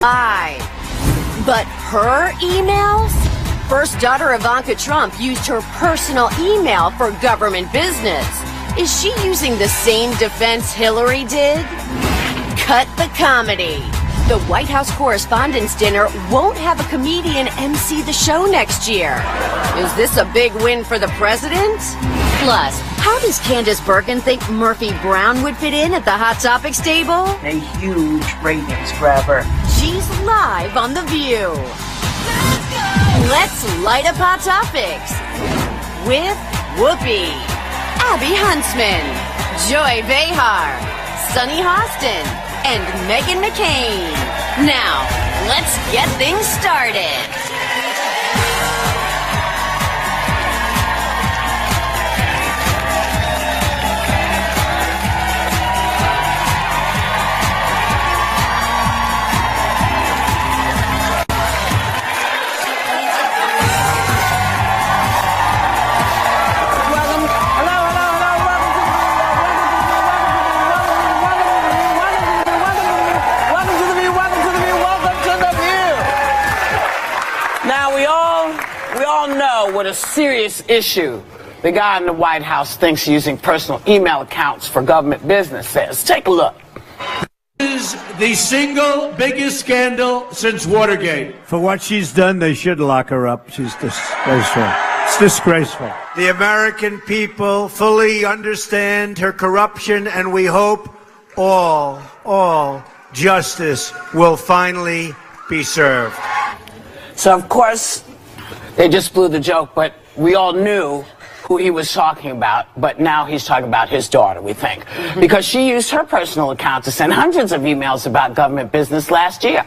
lie. But her emails? First daughter Ivanka Trump used her personal email for government business. Is she using the same defense Hillary did? Cut the comedy. The White House Correspondents' Dinner won't have a comedian MC the show next year. Is this a big win for the president? Plus, how does Candace Bergen think Murphy Brown would fit in at the Hot Topics table? A huge ratings grabber. She's live on The View. Let's light up Hot Topics with Whoopi, Abby Huntsman, Joy Behar, Sunny Hostin, and Meghan McCain. Now, let's get things started. What a serious issue the guy in the White House thinks using personal email accounts for government business is. Take a look. This is the single biggest scandal since Watergate. For what she's done, they should lock her up. She's disgraceful. It's disgraceful. The American people fully understand her corruption, and we hope all justice will finally be served. So, of course, they just blew the joke, but we all knew who he was talking about, but now he's talking about his daughter, we think, because she used her personal account to send hundreds of emails about government business last year.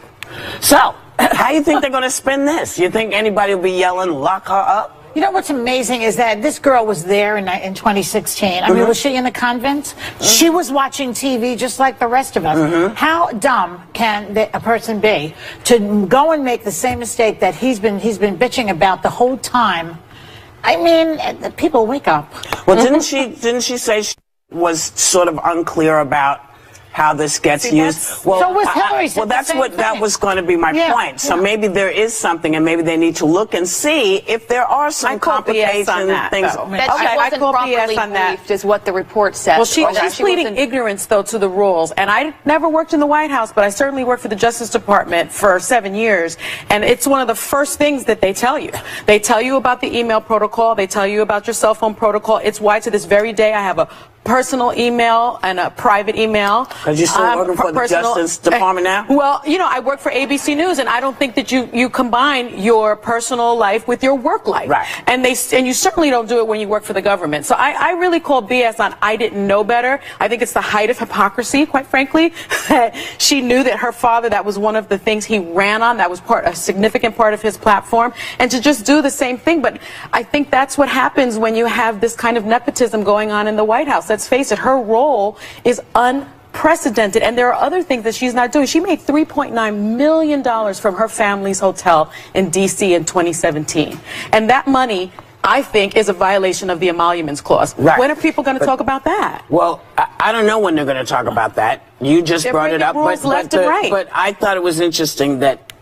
So, how do you think they're going to spin this? You think anybody will be yelling, lock her up? You know what's amazing is that this girl was there in 2016. I mean, was she in the convent? She was watching TV just like the rest of us. How dumb can a person be to go and make the same mistake that he's been bitching about the whole time? I mean, people wake up. Well, didn't she say she was sort of unclear about how this gets used? Well, so was Hillary. Well, that was going to be my point. So maybe there is something, and maybe they need to look and see if there are some complications and things. That she wasn't properly briefed is what the report says. Well, she's pleading ignorance, though, to the rules. And I never worked in the White House, but I certainly worked for the Justice Department for 7 years. And it's one of the first things that they tell you. They tell you about the email protocol. They tell you about your cell phone protocol. It's why to this very day I have a personal email and a private email. Because you're still working for the Justice Department now? Well, you know, I work for ABC News, and I don't think that you combine your personal life with your work life. Right. And you certainly don't do it when you work for the government. So I really call BS on I didn't know better. I think it's the height of hypocrisy, quite frankly, that she knew that her father, that was one of the things he ran on, that was a significant part of his platform, and to just do the same thing. But I think that's what happens when you have this kind of nepotism going on in the White House. Let's face it, her role is unprecedented, and there are other things that she's not doing. She made $3.9 million from her family's hotel in D.C. in 2017, and that money, I think, is a violation of the Emoluments Clause. Right. When are people going to talk about that? Well, I don't know when they're going to talk about that. You just brought it up, but I thought it was interesting that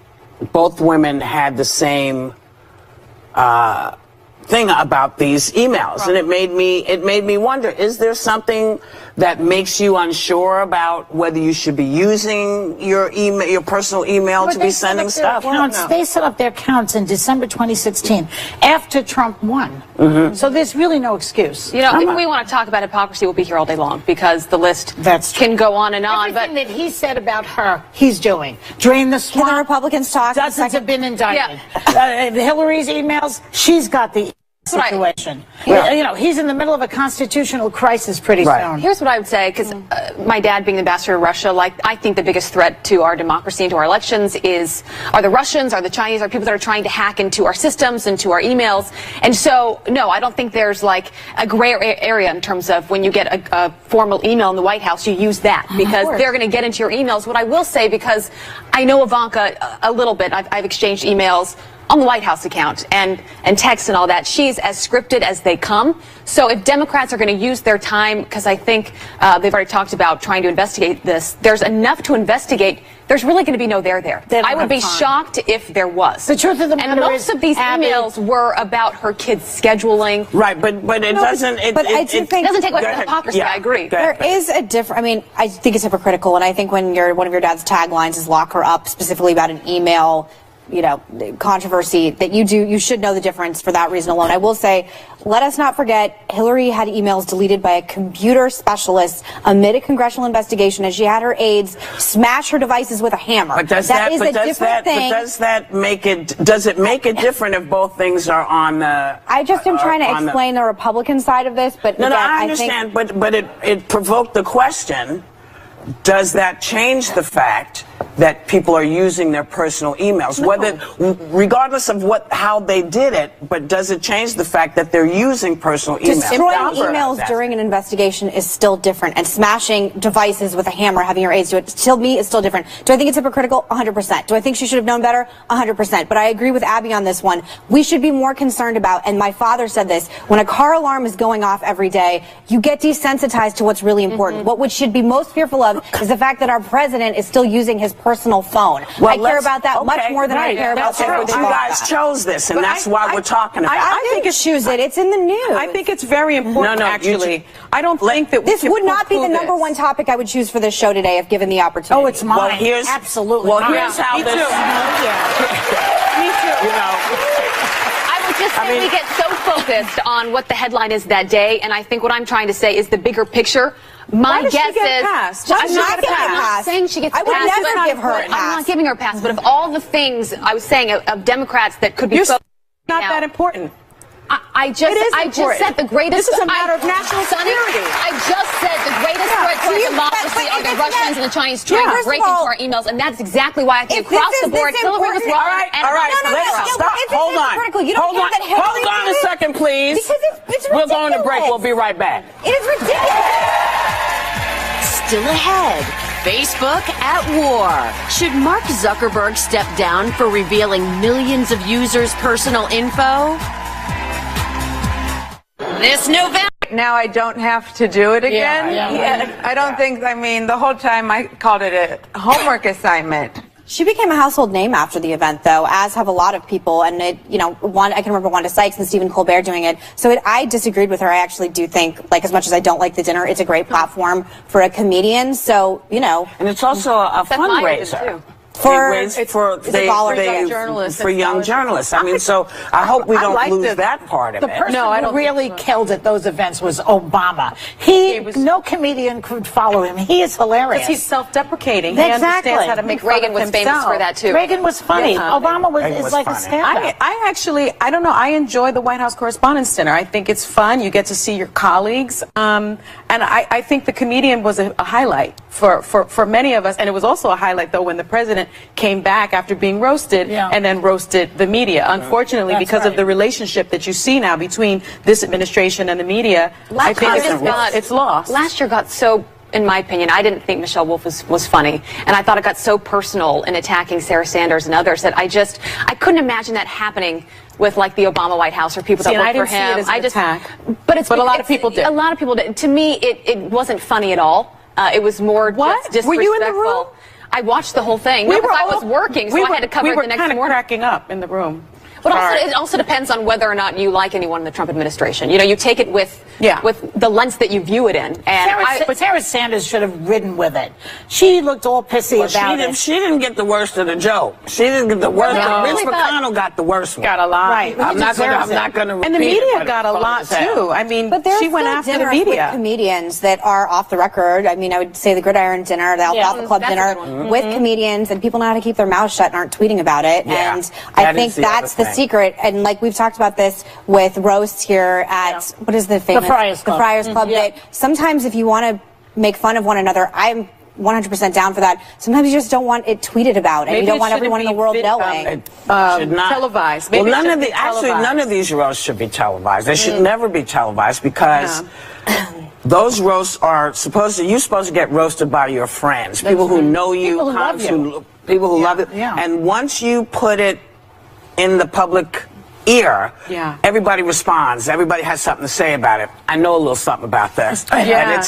both women had the same thing about these emails, and it made me wonder, is there something that makes you unsure about whether you should be using your email, your personal email, to be sending stuff? They set up their accounts in December 2016 after Trump won. So there's really no excuse. You know, if we want to talk about hypocrisy, we'll be here all day long, because the list can go on and on. Everything that he said about her, he's doing. Drain the swamp. Can the Republicans talk? Dozens have been indicted. Hillary's emails, she's got the situation. You know, he's in the middle of a constitutional crisis pretty soon. Here's what I would say, because my dad being the ambassador of Russia, I think the biggest threat to our democracy and to our elections are the Russians, are the Chinese, are people that are trying to hack into our systems, into our emails. And so, no, I don't think there's like a gray area in terms of when you get a formal email in the White House, you use that, because they're going to get into your emails. What I will say, because I know Ivanka a little bit, I've exchanged emails on the White House account and text and all that. She's as scripted as they come. So if Democrats are going to use their time, because I think they've already talked about trying to investigate this, there's enough to investigate. There's really going to be no there. I would be shocked if there was. The truth of the matter is, and most of these emails were about her kids' scheduling. Right, but it doesn't. It doesn't take away from hypocrisy. Yeah, I agree. There is a different. I mean, I think it's hypocritical, and I think when one of your dad's taglines is "lock her up," specifically about an email, controversy, that you should know the difference for that reason alone. I will say, let us not forget, Hillary had emails deleted by a computer specialist amid a congressional investigation as she had her aides smash her devices with a hammer. But does that make it? Does it make it different if both things are on the? I just am trying to explain the Republican side of this, but no, again, I understand. But it provoked the question. Does that change the fact that people are using their personal emails, regardless of how they did it? But does it change the fact that they're using personal emails? Destroying emails during an investigation is still different, and smashing devices with a hammer, having your aides do it, to me, is still different. Do I think it's hypocritical? 100%. Do I think she should have known better? 100%. But I agree with Abby on this one. We should be more concerned about, and my father said this, when a car alarm is going off every day, you get desensitized to what's really important. What we should be most fearful of is the fact that our president is still using his personal phone. I care about that much more than I care about you guys chose this, and that's why we're talking about it. I think it's choose it. It's in the news. I think it's very important, actually. I don't think that this would not be the #1 topic I would choose for this show today if given the opportunity. Oh, it's mine. Well, here's absolutely. Well, here's how Me this. too. Me too. I would just say we get so focused on what the headline is that day, and I think what I'm trying to say is the bigger picture. My guess is I'm not saying she gets a pass. I would never give her a pass. I'm not giving her a pass, but of all the things I was saying of Democrats that could be not that important. I just said the greatest. This is a matter of national security. I just said the greatest threat to our democracy are the Russians and the Chinese trying to break into our emails, and that's exactly why I think across the board Hillary was wrong. All right, let's stop. Hold on a second, please. We're going to break. We'll be right back. It is ridiculous. Still ahead, Facebook at war. Should Mark Zuckerberg step down for revealing millions of users' personal info? This November. Now I don't have to do it again. I don't think, the whole time I called it a homework assignment. She became a household name after the event, though, as have a lot of people. And I can remember Wanda Sykes and Stephen Colbert doing it. So I disagreed with her. I actually do think, as much as I don't like the dinner, it's a great platform for a comedian. So, And it's also a fundraiser. For young journalists. So I hope we don't lose that part of it. The person who really killed at those events was Obama. No comedian could follow him. He is hilarious. Because he's self-deprecating. Exactly. He understands how to make Reagan was famous for that too. Reagan was funny. Obama is like funny. a stand-up. I don't know. I enjoy the White House Correspondents' Dinner. I think it's fun. You get to see your colleagues. And I think the comedian was a highlight for many of us. And it was also a highlight, though, when the president came back after being roasted and then roasted the media. Unfortunately, because of the relationship that you see now between this administration and the media, I think it's lost. Last year got so, in my opinion, I didn't think Michelle Wolf was funny, and I thought it got so personal in attacking Sarah Sanders and others that I couldn't imagine that happening with the Obama White House or people that work for him. But a lot of people did. A lot of people did. To me, it wasn't funny at all. It was more just disrespectful. Were you in the room? I watched the whole thing. I was working, so I had to cover it the next morning. We were kind of cracking up in the room. But it also depends on whether or not you like anyone in the Trump administration. You take it with the lens that you view it in. But Sarah Sanders should have ridden with it. She looked all pissy about it. She didn't get the worst of the joke. She didn't get the worst. Mitch McConnell got the worst one. Got a lot. Right. I'm not going to repeat it. And the media got a lot, too. But she went after the media. With comedians that are off the record. I would say the Gridiron Dinner, the Alfalfa Club Dinner, with comedians, and people know how to keep their mouths shut and aren't tweeting about it. And I think that's the secret. And we've talked about this with roasts here at, what is the famous? The Friars Club. The Friars Club. That sometimes if you want to make fun of one another, I'm 100% down for that. Sometimes you just don't want it tweeted about, and you don't want everyone in the world knowing. Should not televised. Well, none of these roasts should be televised. They should never be televised because those roasts are you're supposed to get roasted by your friends, people who know you, people who love you. People who love you. And once you put it in the public ear, Yeah. everybody responds. Everybody has something to say about it. I know a little something about that. Yeah.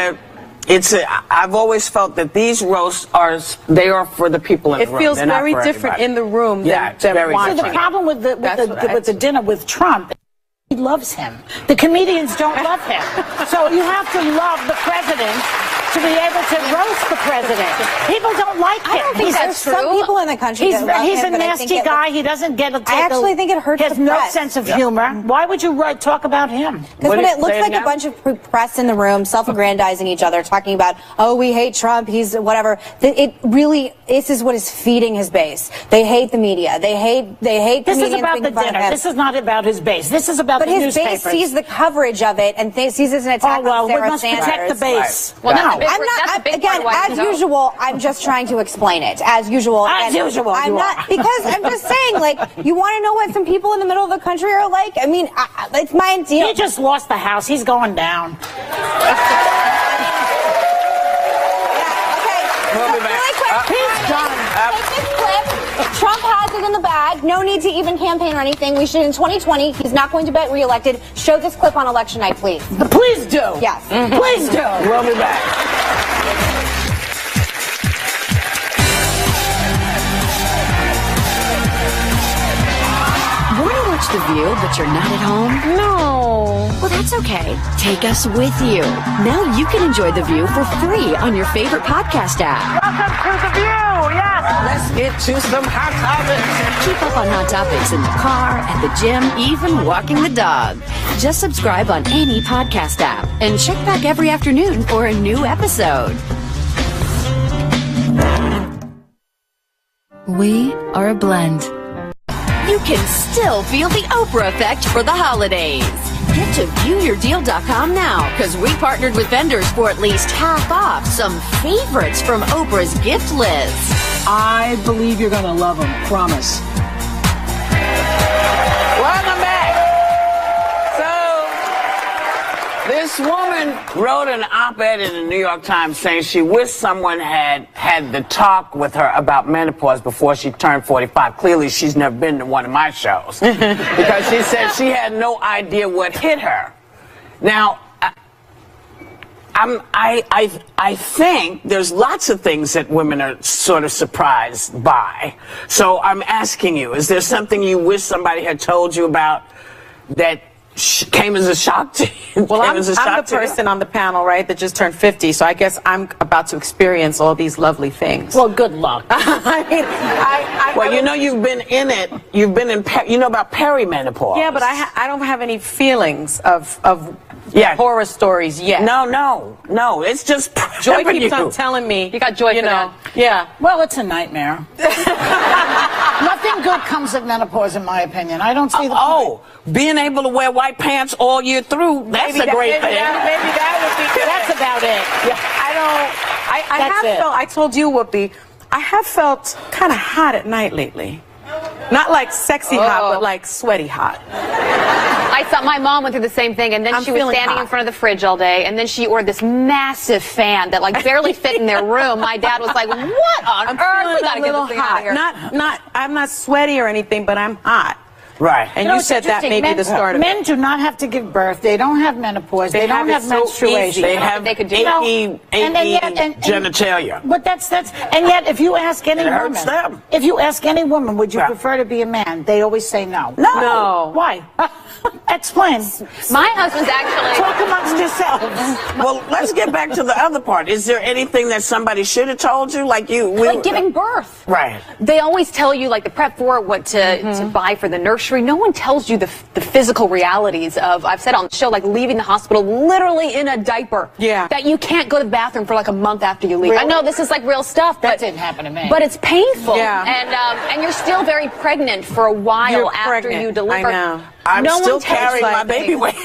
And I've always felt that these roasts they are for the people in the room. It feels They're not very for different everybody. in the room Yeah, it's than very watching. So the problem with the dinner with Trump, he loves him. The comedians don't love him. So you have to love the president to be able to roast the president. People don't like him. I don't think that's true. Some people in the country that love he's him, a but I think nasty it guy. He doesn't get a I actually think it hurts He has the no press. sense of humor. Why would you talk about him? Because when it looks like a bunch of press in the room, self-aggrandizing each other, talking about, oh, we hate Trump, he's whatever. It really, this is what is feeding his base. They hate the media. They hate This is comedians about the making fun of dinner. him. This is not about his base. This is about But the his newspapers. base sees the coverage of it and sees it as an attack well, on Sarah we must Sanders. protect the base. Right. Well, Right. that's a big, I'm that's a not, big part again, of why as he's out. usual, I'm just trying to explain it. As usual. As usual, I'm you not, are. because I'm just saying, like, you want to know what some people in the middle of the country are like? I mean, it's my idea. He just lost the house. He's going down. We'll be back. Really quick, He's done. take this clip. Trump has it in the bag. No need to even campaign or anything. We should, in 2020, he's not going to get reelected. Show this clip on election night, please. Please do. Yes. Please do. We'll be back. Want to watch The View, but you're not at home? No. Well, that's okay. Take us with you. Now you can enjoy The View for free on your favorite podcast app. Welcome to the View. Yes. Let's get to some hot topics. Keep up on hot topics in the car, at the gym, even walking the dog. Just subscribe on any podcast app and check back every afternoon for a new episode. We are a blend. You can still feel the Oprah effect for the holidays. Get to viewyourdeal.com now, because we partnered with vendors for at least half off some favorites from Oprah's gift list. I believe you're going to love them. Promise. Welcome back. So, this woman wrote an op-ed in the New York Times saying she wished someone had the talk with her about menopause before she turned 45. Clearly, she's never been to one of my shows because she said she had no idea what hit her. Now, I think there's lots of things that women are sort of surprised by. So I'm asking you, is there something you wish somebody had told you about that came as a shock to you? Well, I'm the person on the panel, right, that just turned 50, so I guess I'm about to experience all these lovely things. Well, good luck. I mean, well, you know, you've been in it. You've been in. You know about perimenopause. Yeah, but I don't have any feelings of Yeah. horror stories yet. No. It's just Joy prepping keeps you. on telling me. You got Joy you for know. that. Yeah. Well, it's a nightmare. Nothing good comes of menopause, in my opinion. I don't see the point. Being able to wear white pants all year through, that's a great thing. Maybe that would be good. That's about it. I have felt, I told you, Whoopi, I have felt kind of hot at night lately. Not like sexy hot, but like sweaty hot. I thought my mom went through the same thing, and then I'm she was feeling standing hot. in front of the fridge all day, and then she ordered this massive fan that like barely fit in their room. My dad was like, "What on I'm earth? feeling We gotta a get little this thing out of hot. here." I'm not sweaty or anything, but I'm hot. Right. And You know, you it's said that interesting. may be the start of Men it. do not have to give birth. They don't have menopause. They don't have have it so menstruation. easy. They have They could do achy genitalia. But that's and yet if you ask any It hurts woman, them. if you ask any woman, would you Yeah. prefer to be a man? They always say no. No. Why? Explain. My husband's actually. Talk amongst yourselves. Well, let's get back to the other part. Is there anything that somebody should have told you? Like giving birth. Right. They always tell you like the prep for it, what to buy for the nursery. No one tells you the physical realities of, I've said on the show, like leaving the hospital literally in a diaper. Yeah. That you can't go to the bathroom for like a month after you leave. Really? I know this is like real stuff, That but didn't happen to me. But it's painful. Yeah. And you're still very pregnant for a while You're after pregnant. you deliver. I know. I'm No still one tells carrying you my that. baby weight.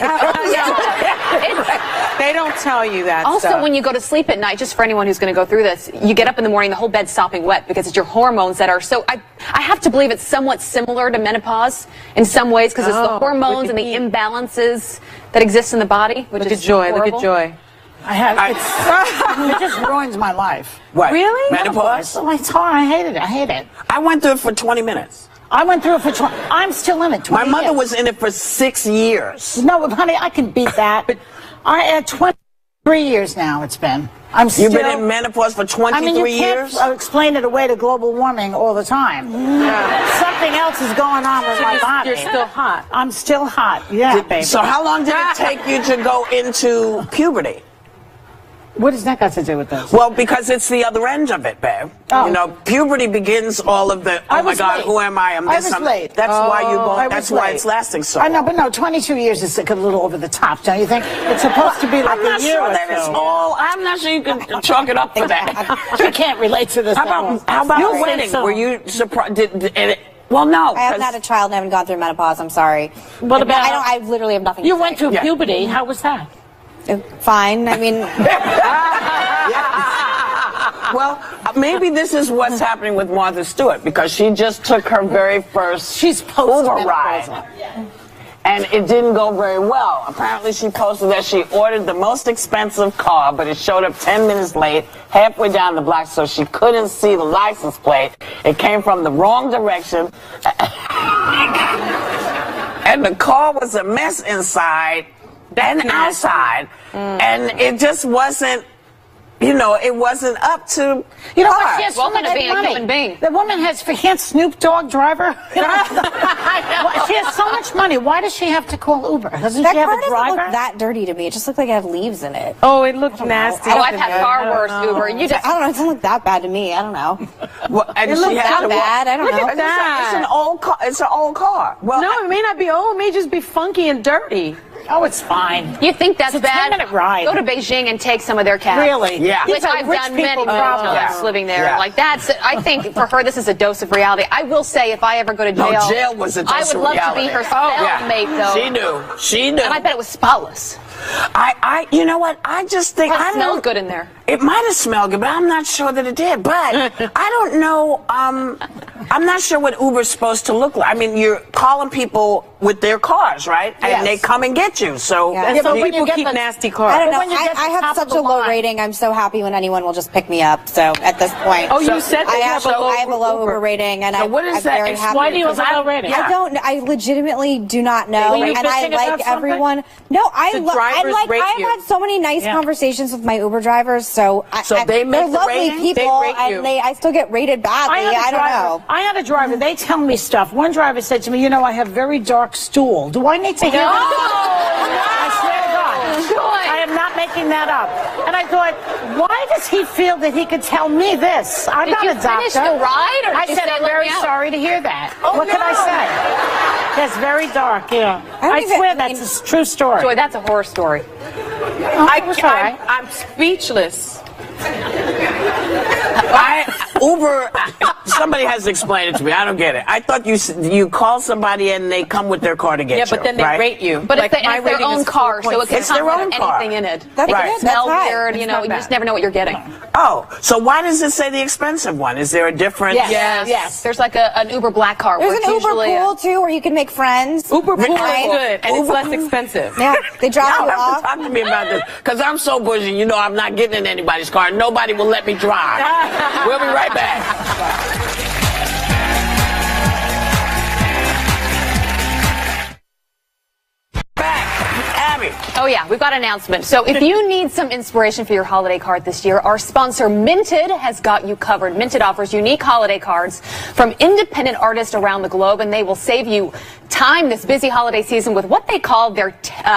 They don't tell you that Also, stuff. when you go to sleep at night, just for anyone who's going to go through this, you get up in the morning, the whole bed's sopping wet because it's your hormones that are so. I have to believe it's somewhat similar to menopause in some ways because it's the hormones and the imbalances that exist in the body. Which Look is at Joy. horrible. Look at Joy. It just ruins my life. What? Really? Menopause? It's hard. I hate it. I went through it for 20 minutes. I went through it for 20. I'm still in it. 20 My mother years. was in it for 6 years. No, honey, I can beat that. But I had 23 years now. It's been. I'm still. You've been in menopause for 23 I mean, you years? can't explain it away to global warming all the time. Something else is going on with my body. You're still hot. I'm still hot. Yeah, baby. So how long did it take you to go into puberty? What does that got to do with this? Well, because it's the other end of it, babe. Oh. You know, puberty begins all of the, oh my God, late. who am I? I'm I this, was I'm late. That's why you go, I that's was why late. it's lasting so I know, long. but no, 22 years is a little over the top, don't you think? It's supposed to be like I'm not a year sure or that it's so. all, I'm not sure you can chalk it up for that. You can't relate to this. How about You a think wedding? so. Were you surprised? Well, no. I haven't had a child and haven't gone through menopause. I'm sorry. What about? I literally have nothing. You to went say. through puberty. How was that? Fine. I mean. Well, maybe this is what's happening with Martha Stewart, because she just took her very first Uber ride. And it didn't go very well. Apparently she posted that she ordered the most expensive car, but it showed up 10 minutes late, halfway down the block, so she couldn't see the license plate. It came from the wrong direction. And the car was a mess inside and outside. And it just wasn't, you know, it wasn't up to You know par. what? She has so Welcome much to being a money. human being. The woman has, can't Snoop Dogg drive her? She has so much money. Why does she have to call Uber? Doesn't That she have car a doesn't driver? look that dirty to me. It just looked like it had leaves in it. Oh, it looked nasty. Oh, I've had far worse Uber. You just I don't know. It doesn't look that bad to me. I don't know. Well, and It she looks had that to bad. I don't Look know. at that. It's an old car. It's an old car. Well, No, it may not be old. It may just be funky and dirty. Oh, it's fine. You think that's It's a bad? 10-minute ride. Go to Beijing and take some of their cabs. Really? Yeah. Which These are I've rich done many, people many problems. times living there. Yeah. Like that's, I think for her, this is a dose of reality. I will say, if I ever go to jail, No, jail was a dose I would of love reality. to be her Yeah. cellmate, though. She knew. She knew. And I bet it was spotless. You know what? I just think It I smelled don't. good in there. It might have smelled good, but I'm not sure that it did. But I don't know. I'm not sure what Uber's supposed to look like. I mean, you're calling people with their cars, right? And Yes. they come and get you. So Yeah. And some but when you people get keep the- nasty cars. I don't know. When you get I to the have top such of the a low line. rating. I'm so happy when anyone will just pick me up. So at this point, Oh, you said that I you have have a low I have a low Uber rating, and So what is I'm that? very happy. Why do you have because a low rating? I don't. I legitimately do not know, Were you and I bitching like about something? everyone. No, I The like. drivers rate I've you. had so many nice Yeah. conversations with my Uber drivers. So they make they're the lovely rating? people, They rate you. and I still get rated badly. I don't know. I had a driver. They tell me stuff. One driver said to me, "You know, I have very dark stool. Do I need to hear that?" I swear to God. I am not making that up. And I thought, why does he feel that he could tell me this? I'm Did not you a doctor. finish the ride, or I did you said, say, I'm "Let very me out"? sorry to hear that. What can I say? That's very dark, yeah. I don't I even- swear I that's mean- a true story. Joy, that's a horror story. I'm speechless. Uber. Somebody has to explain it to me. I don't get it. I thought you call somebody and they come with their car to get you. Yeah, but then they right? rate you. But Like, it's my their rating own is car, so it can It's their come own with car. anything in it. That's It right. can That's smell right. weird, you know, you just never know what you're getting. Oh, so why does it say the expensive one? Is there a different? Yes. There's like an Uber black car. There's where an it's Uber usually pool too, where you can make friends. Uber pool Right? is good, and it's less expensive. Yeah, they drop Y'all you have off. to talk to me about this, because I'm so bougie. You know, I'm not getting in anybody's car. Nobody will let me drive. We'll be right back. Abby. Oh yeah, we've got an announcement. So if you need some inspiration for your holiday card this year, our sponsor Minted has got you covered. Minted offers unique holiday cards from independent artists around the globe, and they will save you time this busy holiday season with what they call their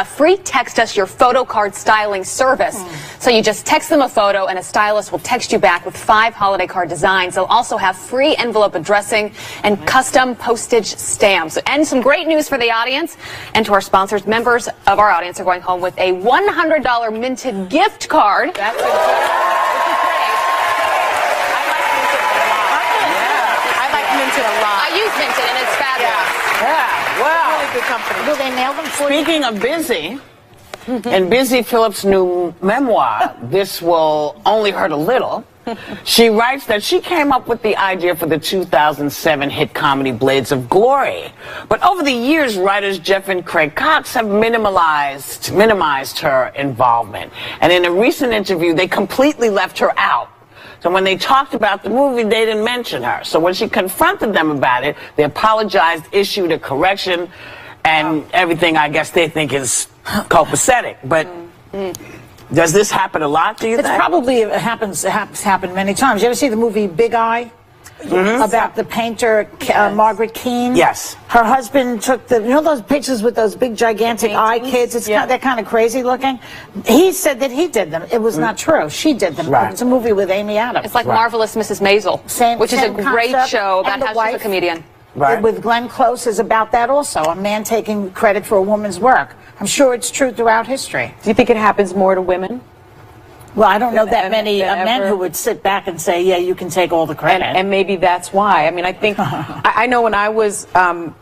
free Text Us Your Photo Card Styling service. So you just text them a photo and a stylist will text you back with 5 holiday card designs. They'll also have free envelope addressing and custom postage stamps. And some great news for the audience and to our sponsors. Members of our audience are going home with a $100 Minted gift card. That's a good. I like Minted a lot. I use Minted and it's fabulous. Yeah, well. Really good company. Will they mail them for you? Speaking of busy, in Busy Phillips' new memoir, This Will Only Hurt a Little, she writes that she came up with the idea for the 2007 hit comedy Blades of Glory. But over the years, writers Jeff and Craig Cox have minimized her involvement. And in a recent interview, they completely left her out. So when they talked about the movie, they didn't mention her. So when she confronted them about it, they apologized, issued a correction, and everything I guess they think is copacetic. But does this happen a lot, do you think? It has happened many times. You ever see the movie Big Eye? About the painter Margaret Keane. Yes. Her husband took those pictures with those big gigantic eye kids. They're kind of crazy looking. He said that he did them. It was not true. She did them. Right. It's a movie with Amy Adams. It's like Marvelous Mrs. Maisel, which is a great show about how she's a comedian. Right. With Glenn Close is about that also. A man taking credit for a woman's work. I'm sure it's true throughout history. Do you think it happens more to women? Well, I don't know that many men who would sit back and say, yeah, you can take all the credit. And maybe that's why. I mean, I think, I know when I was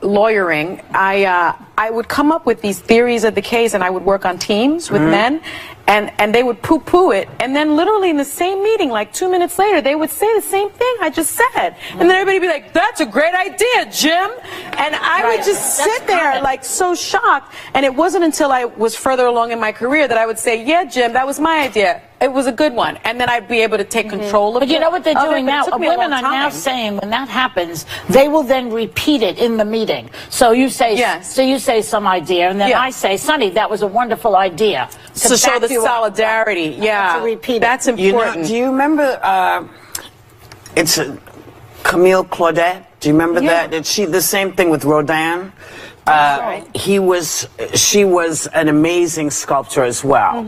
lawyering, I would come up with these theories of the case, and I would work on teams with men, and they would poo-poo it, and then literally in the same meeting, like 2 minutes later, they would say the same thing I just said. And then everybody would be like, that's a great idea, Jim. And I would just sit there like so shocked. And it wasn't until I was further along in my career that I would say, yeah, Jim, that was my idea. It was a good one. And then I'd be able to take control of it. But you know what they're doing now? Women are now saying when that happens, they will then repeat it in the meeting. So you say, so you say some idea, and then I say, Sonny, that was a wonderful idea. To show the solidarity. Yeah. To repeat That's it. important. Do you remember, it's Camille Claudette? Do you remember that? The same thing with Rodin. She was an amazing sculptor as well.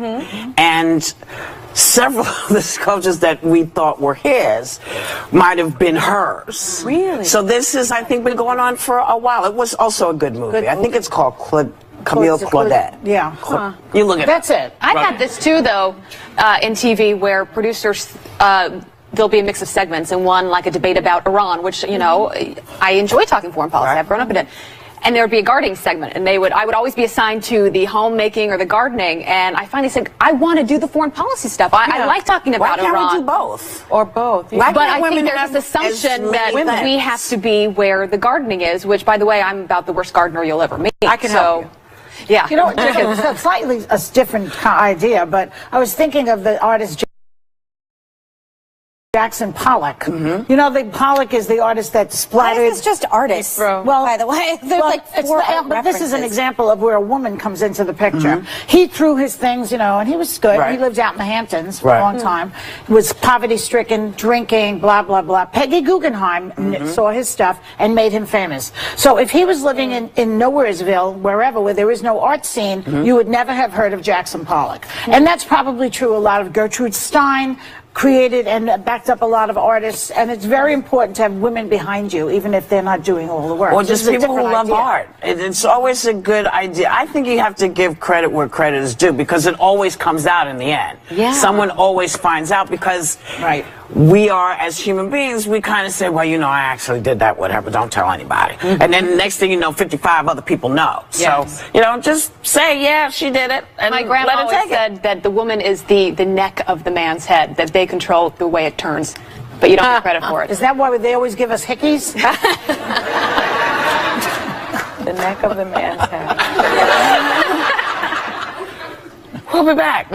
And several of the sculptures that we thought were his might have been hers. Really? So this is, I think, been going on for a while. It was also a good movie. I think it's called Camille Claudette. Yeah. You look at That's it. I've had this too, though, in TV, where producers, there'll be a mix of segments, and one like a debate about Iran, which, you know, I enjoy talking foreign policy. I've grown up in it. And there would be a gardening segment, and I would always be assigned to the homemaking or the gardening, and I finally said, I want to do the foreign policy stuff. I like talking about Iran. Why can't we do both? Or both. Why But can't I think women there's have this assumption as that many we have to be where the gardening is, which, by the way, I'm about the worst gardener you'll ever meet. I can help you. Yeah. You know, it's a slightly different idea, but I was thinking of the artist Jackson Pollock. You know, Pollock is the artist that splattered. Why is this just artists? Well, by the way, there's like four but this is an references. example of where a woman comes into the picture. He threw his things, you know, and he was good. He lived out in the Hamptons for a long time. Was poverty-stricken, drinking, blah, blah, blah. Peggy Guggenheim saw his stuff and made him famous. So if he was living in Nowheresville, wherever, where there is no art scene, you would never have heard of Jackson Pollock. And that's probably true a lot of Gertrude Stein, created and backed up a lot of artists, and it's very important to have women behind you, even if they're not doing all the work. Or just people who love art. It's always a good idea. I think you have to give credit where credit is due, because it always comes out in the end. Yeah. Someone always finds out, because we are, as human beings, we kind of say, well, you know, I actually did that, whatever, don't tell anybody. And then the next thing you know, 55 other people know. So, you know, just say, yeah, she did it, and My grandma let her always take said that the woman is the neck of the man's head, that they control the way it turns, but you don't get credit for it. Is that why they always give us hickeys? The neck of the man's head. We'll be back.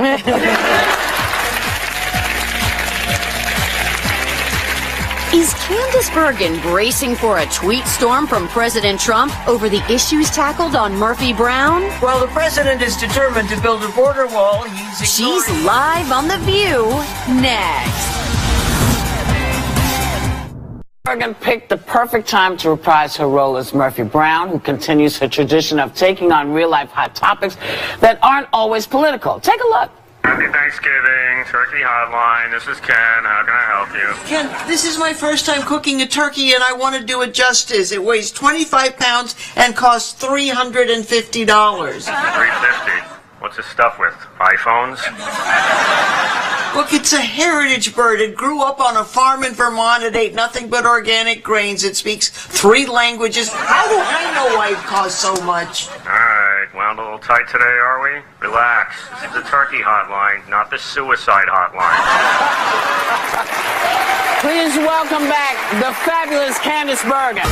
Is Candace Bergen bracing for a tweet storm from President Trump over the issues tackled on Murphy Brown? Well, the president is determined to build a border wall. She's live on The View next. Bergen picked the perfect time to reprise her role as Murphy Brown, who continues her tradition of taking on real-life hot topics that aren't always political. Take a look. Happy Thanksgiving, Turkey Hotline. This is Ken. How can I help you? Ken, this is my first time cooking a turkey, and I want to do it justice. It weighs 25 pounds and costs $350. $350. What's it stuffed with? iPhones? Look, it's a heritage bird. It grew up on a farm in Vermont. It ate nothing but organic grains. It speaks 3 languages. How do I know why it costs so much? All right. Wound a little tight today, are we? Relax. This is the Turkey Hotline, not the Suicide Hotline. Please welcome back the fabulous Candace Bergen.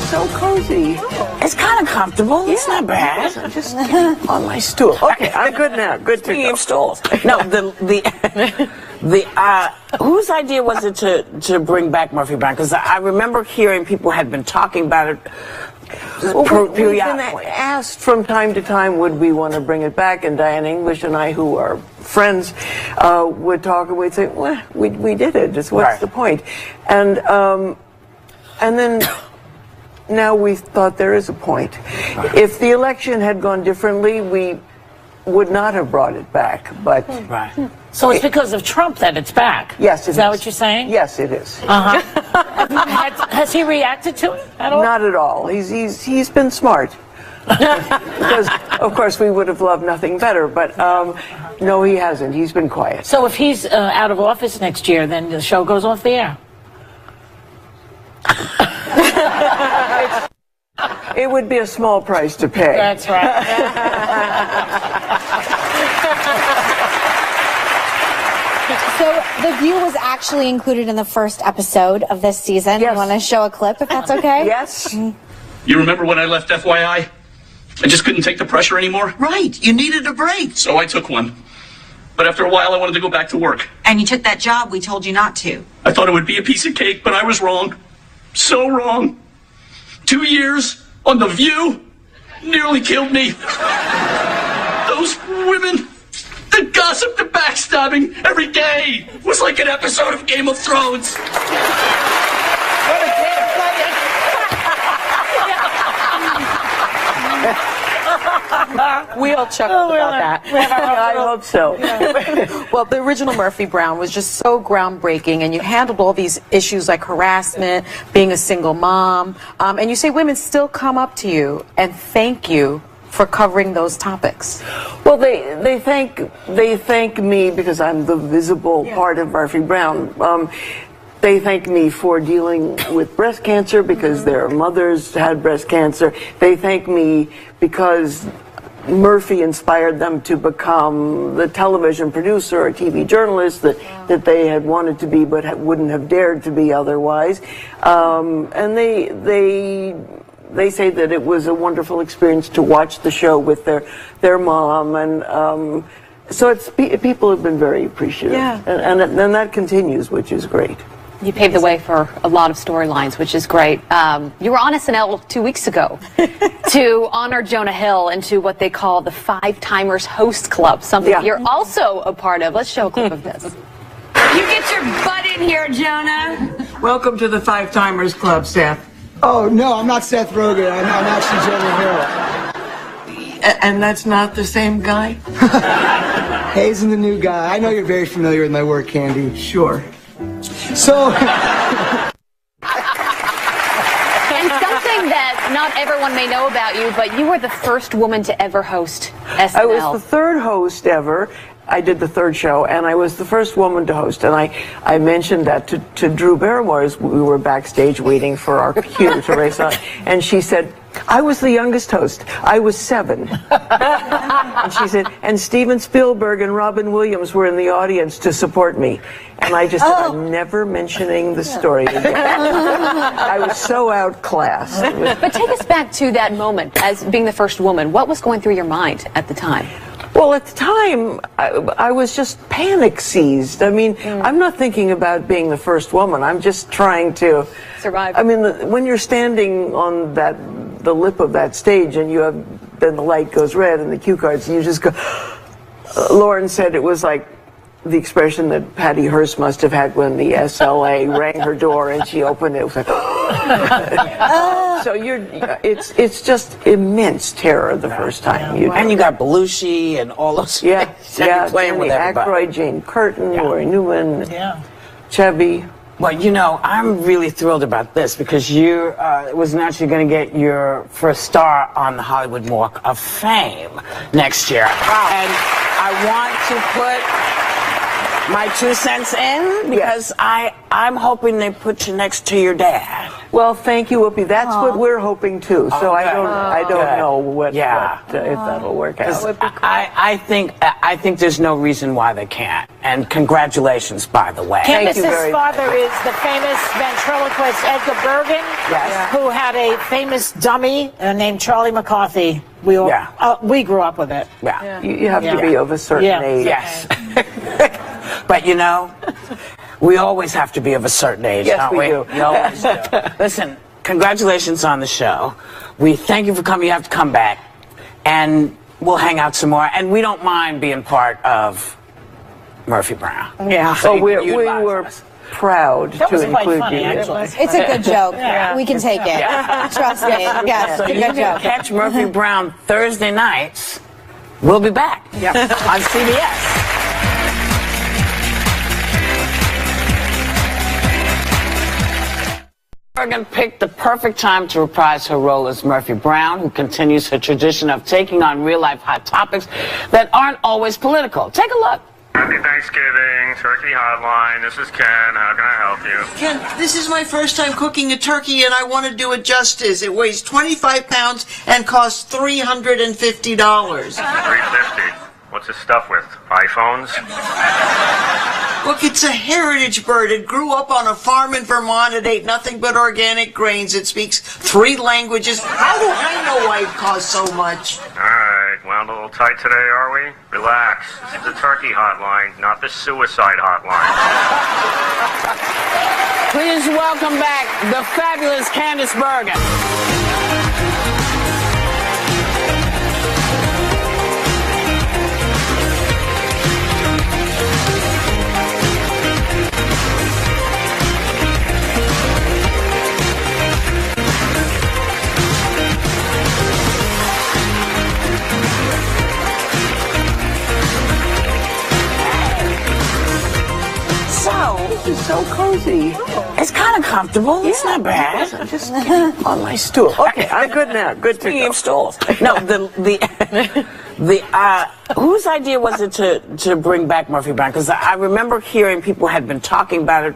so cozy. It's kind of comfortable. It's not bad. Just on my stool. Okay, I'm good now. Good to Speaking go. of stools. No, whose idea was it to bring back Murphy Brown? Because I remember hearing people had been talking about it We've been periodically. asked from time to time, would we want to bring it back? And Diane English and I, who are friends, would talk and we'd say, well, we did it. Just what's the point? And then now we thought there is a point. If the election had gone differently, we would not have brought it back. But So it's because of Trump that it's back? Yes, it is. That what you're saying? Yes, it is. Has he reacted to it at all? Not at all. He's been smart. Because, of course, we would have loved nothing better. But no, he hasn't. He's been quiet. So if he's out of office next year, then the show goes off the air? It would be a small price to pay. That's right. So The View was actually included in the first episode of this season. Yes. You want to show a clip, if that's okay? Yes. You remember when I left FYI? I just couldn't take the pressure anymore? Right. You needed a break. So I took one. But after a while, I wanted to go back to work. And you took that job we told you not to. I thought it would be a piece of cake, but I was wrong. So wrong. 2 years on The View nearly killed me. Those women, the gossip, the backstabbing every day was like an episode of Game of Thrones. We all chuckled about that. I hope so. Well, the original Murphy Brown was just so groundbreaking, and you handled all these issues like harassment, being a single mom, and you say women still come up to you and thank you for covering those topics. Well, they thank me because I'm the visible part of Murphy Brown. They thank me for dealing with breast cancer because their mothers had breast cancer. They thank me because Murphy inspired them to become the television producer or TV journalist that they had wanted to be but wouldn't have dared to be otherwise. And they say that it was a wonderful experience to watch the show with their mom, and so people have been very appreciative, and that continues, which is great. You paved the way for a lot of storylines, which is great. You were on SNL 2 weeks ago to honor Jonah Hill into what they call the Five Timers Host Club, something you're also a part of. Let's show a clip of this. You get your butt in here, Jonah. Welcome to the Five Timers Club, Seth. Oh, no, I'm not Seth Rogen. I'm actually Jonah Hill. And that's not the same guy? Hayes is the new guy. I know you're very familiar with my work, Candy. Sure. So... And something that not everyone may know about you, but you were the first woman to ever host SNL. I was the third host ever. I did the third show, and I was the first woman to host. And I mentioned that to Drew Barrymore as we were backstage waiting for our cue to race on. And she said, I was the youngest host. I was 7. And she said, and Steven Spielberg and Robin Williams were in the audience to support me. And I just said, I'm never mentioning the story again. I was so outclassed. But take us back to that moment as being the first woman. What was going through your mind at the time? Well, at the time, I was just panic seized. I mean, I'm not thinking about being the first woman. I'm just trying to survive. I mean, when you're standing on the lip of that stage and then the light goes red and the cue cards, and you just go. Lauren said it was like the expression that Patty Hearst must have had when the SLA rang her door and she opened it. It was like, so it's just immense terror the first time. And you got Belushi and all those. Yeah, playing with everybody. Aykroyd, Jane Curtin, Lori Newman, Chevy. Well, you know, I'm really thrilled about this because you was naturally going to get your first star on the Hollywood Walk of Fame next year. Wow. And I want to put my 2 cents in because I'm hoping they put you next to your dad. Well, thank you, Whoopi. That's what we're hoping too. So I don't know what if that'll work out. I think there's no reason why they can't. And congratulations, by the way. Candace's father is the famous ventriloquist Edgar Bergen, who had a famous dummy named Charlie McCarthy. We grew up with it. Yeah. You have to be of a certain age. Yes. But you know, we always have to be of a certain age, don't we? Do. We always do. Listen, congratulations on the show. We thank you for coming. You have to come back. And we'll hang out some more. And we don't mind being part of Murphy Brown. Yeah. So we were proud to include you. It's a good joke. We can take it. Trust me. Yes, So it's a you good can joke. catch Murphy Brown Thursday nights. We'll be back on CBS. Bergen picked the perfect time to reprise her role as Murphy Brown, who continues her tradition of taking on real-life hot topics that aren't always political. Take a look. Happy Thanksgiving, Turkey Hotline. This is Ken. How can I help you? Ken, this is my first time cooking a turkey, and I want to do it justice. It weighs 25 pounds and costs $350. $350. What's it stuffed with? iPhones? Look, it's a heritage bird. It grew up on a farm in Vermont. It ate nothing but organic grains. It speaks 3 languages. How do I know why it costs so much? All right. Wound a little tight today, are we? Relax. This is the Turkey Hotline, not the suicide hotline. Please welcome back the fabulous Candace Bergen. This is so cozy. It's kind of comfortable. It's not bad. I'm just on my stool. Okay, I'm good now. Good to go. Stools. No, whose idea was it to bring back Murphy Brown? Because I remember hearing people had been talking about it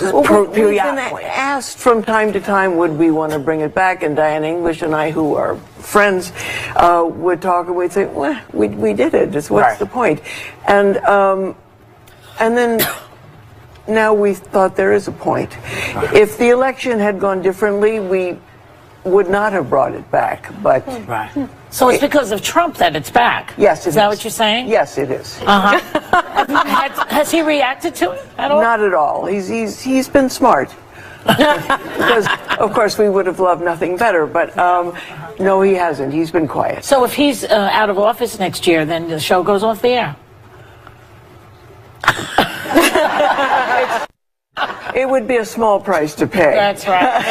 We've been asked from time to time, would we want to bring it back? And Diane English and I, who are friends, would talk and we'd say, well, we did it. What's the point? And then now we thought there is a point. If the election had gone differently, we would not have brought it back. But so it's because of Trump that it's back. Yes, it is. Is that what you're saying? Yes, it is. Has he reacted to it at all? Not at all. He's been smart. Because of course we would have loved nothing better, but no, he hasn't. He's been quiet. So if he's out of office next year, then the show goes off the air. It would be a small price to pay. That's right.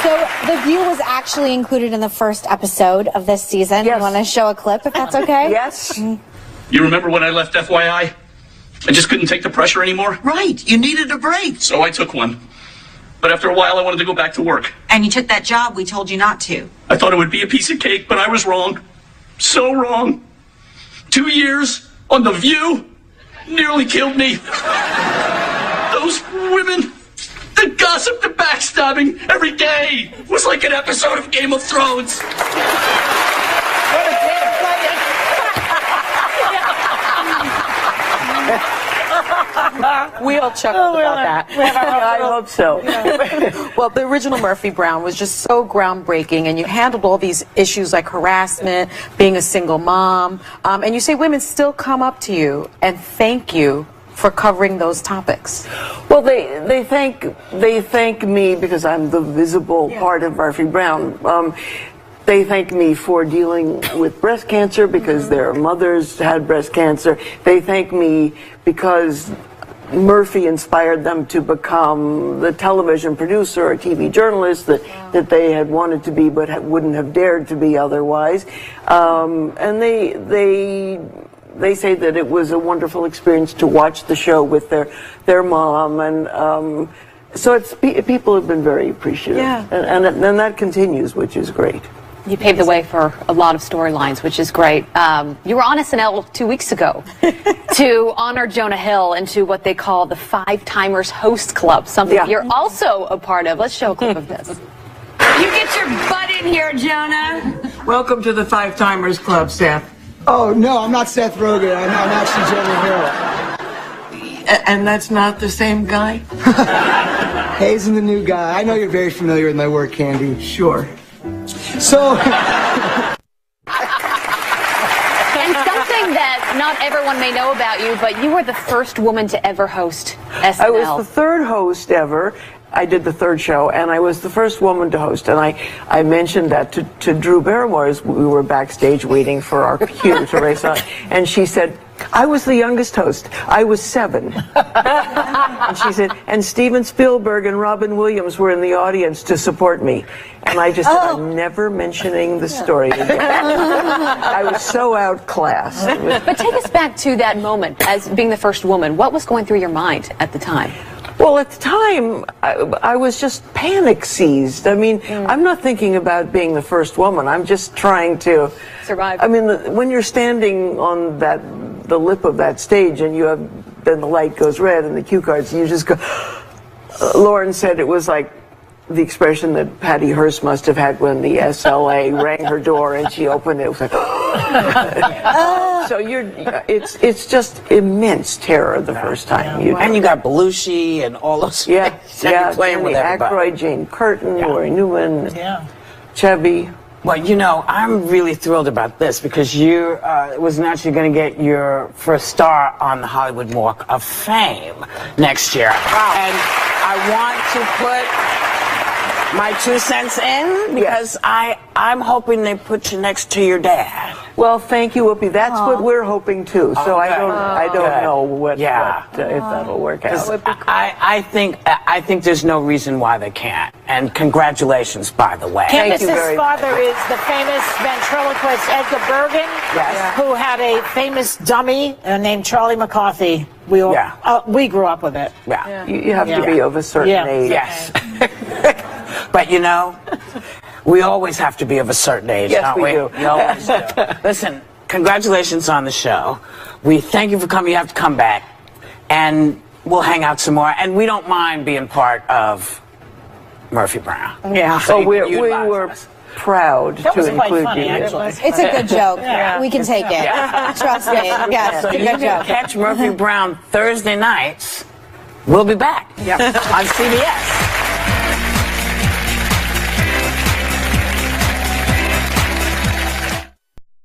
So The View was actually included in the first episode of this season. Yes. You want to show a clip, if that's okay? Yes. You remember when I left FYI? I just couldn't take the pressure anymore. Right. You needed a break. So I took one. But after a while, I wanted to go back to work. And you took that job we told you not to. I thought it would be a piece of cake, but I was wrong. So wrong. 2 years on The View nearly killed me. Those women, the gossip, the backstabbing every day was like an episode of Game of Thrones. We all chuckled about that. I hope so. Well, the original Murphy Brown was just so groundbreaking, and you handled all these issues like harassment, being a single mom, and you say women still come up to you and thank you for covering those topics. Well, they thank me because I'm the visible part of Murphy Brown. They thank me for dealing with breast cancer because their mothers had breast cancer. They thank me because Murphy inspired them to become the television producer or TV journalist that they had wanted to be but wouldn't have dared to be otherwise. And they say that it was a wonderful experience to watch the show with their mom, and so people have been very appreciative, and that continues, which is great. You paved the way for a lot of storylines, which is great. You were on SNL 2 weeks ago to honor Jonah Hill into what they call the Five Timers Host Club, something you're also a part of. Let's show a clip of this. You get your butt in here, Jonah. Welcome to the Five Timers Club, Seth. Oh, no, I'm not Seth Rogen. I'm actually Jonah Hill. And that's not the same guy? Hayes and the new guy. I know you're very familiar with my work, Candy. Sure. So... And something that not everyone may know about you, but you were the first woman to ever host SNL. I was the third host ever. I did the third show, and I was the first woman to host. And I mentioned that to Drew Barrymore as we were backstage waiting for our cue to race on. And she said, I was the youngest host. I was 7. And she said, and Steven Spielberg and Robin Williams were in the audience to support me. And I just said, I'm never mentioning the story again. I was so outclassed. But take us back to that moment as being the first woman. What was going through your mind at the time? Well, at the time, I was just panic seized. I mean, I'm not thinking about being the first woman. I'm just trying to survive. I mean, when you're standing on the lip of that stage and then the light goes red and the cue cards, you just go. Lauren said it was like the expression that Patty Hearst must have had when the SLA rang her door and she opened it. It was like, so it's just immense terror the first time. And you got Belushi and all those. Yeah, playing with everybody. Aykroyd, Jane Curtin, Lori Newman, Chevy. Well, you know, I'm really thrilled about this because you was naturally going to get your first star on the Hollywood Walk of Fame next year. Wow. And I want to put my 2 cents in because I'm hoping they put you next to your dad. Well, thank you, Whoopi. That's what we're hoping too. So I don't know if that'll work out. I think there's no reason why they can't. And congratulations, by the way. Candace's father is the famous ventriloquist Edgar Bergen, who had a famous dummy named Charlie McCarthy. We grew up with it. Yeah. You have to be of a certain age. Yes. But you know, we always have to be of a certain age, don't we? Do. We always do. Listen, congratulations on the show. We thank you for coming. You have to come back, and we'll hang out some more. And we don't mind being part of Murphy Brown. Yeah. So we were proud to include you. It's a good joke. We can take it. Trust me. Yes, So it's a you good can joke. catch Murphy Brown Thursday nights. We'll be back on CBS.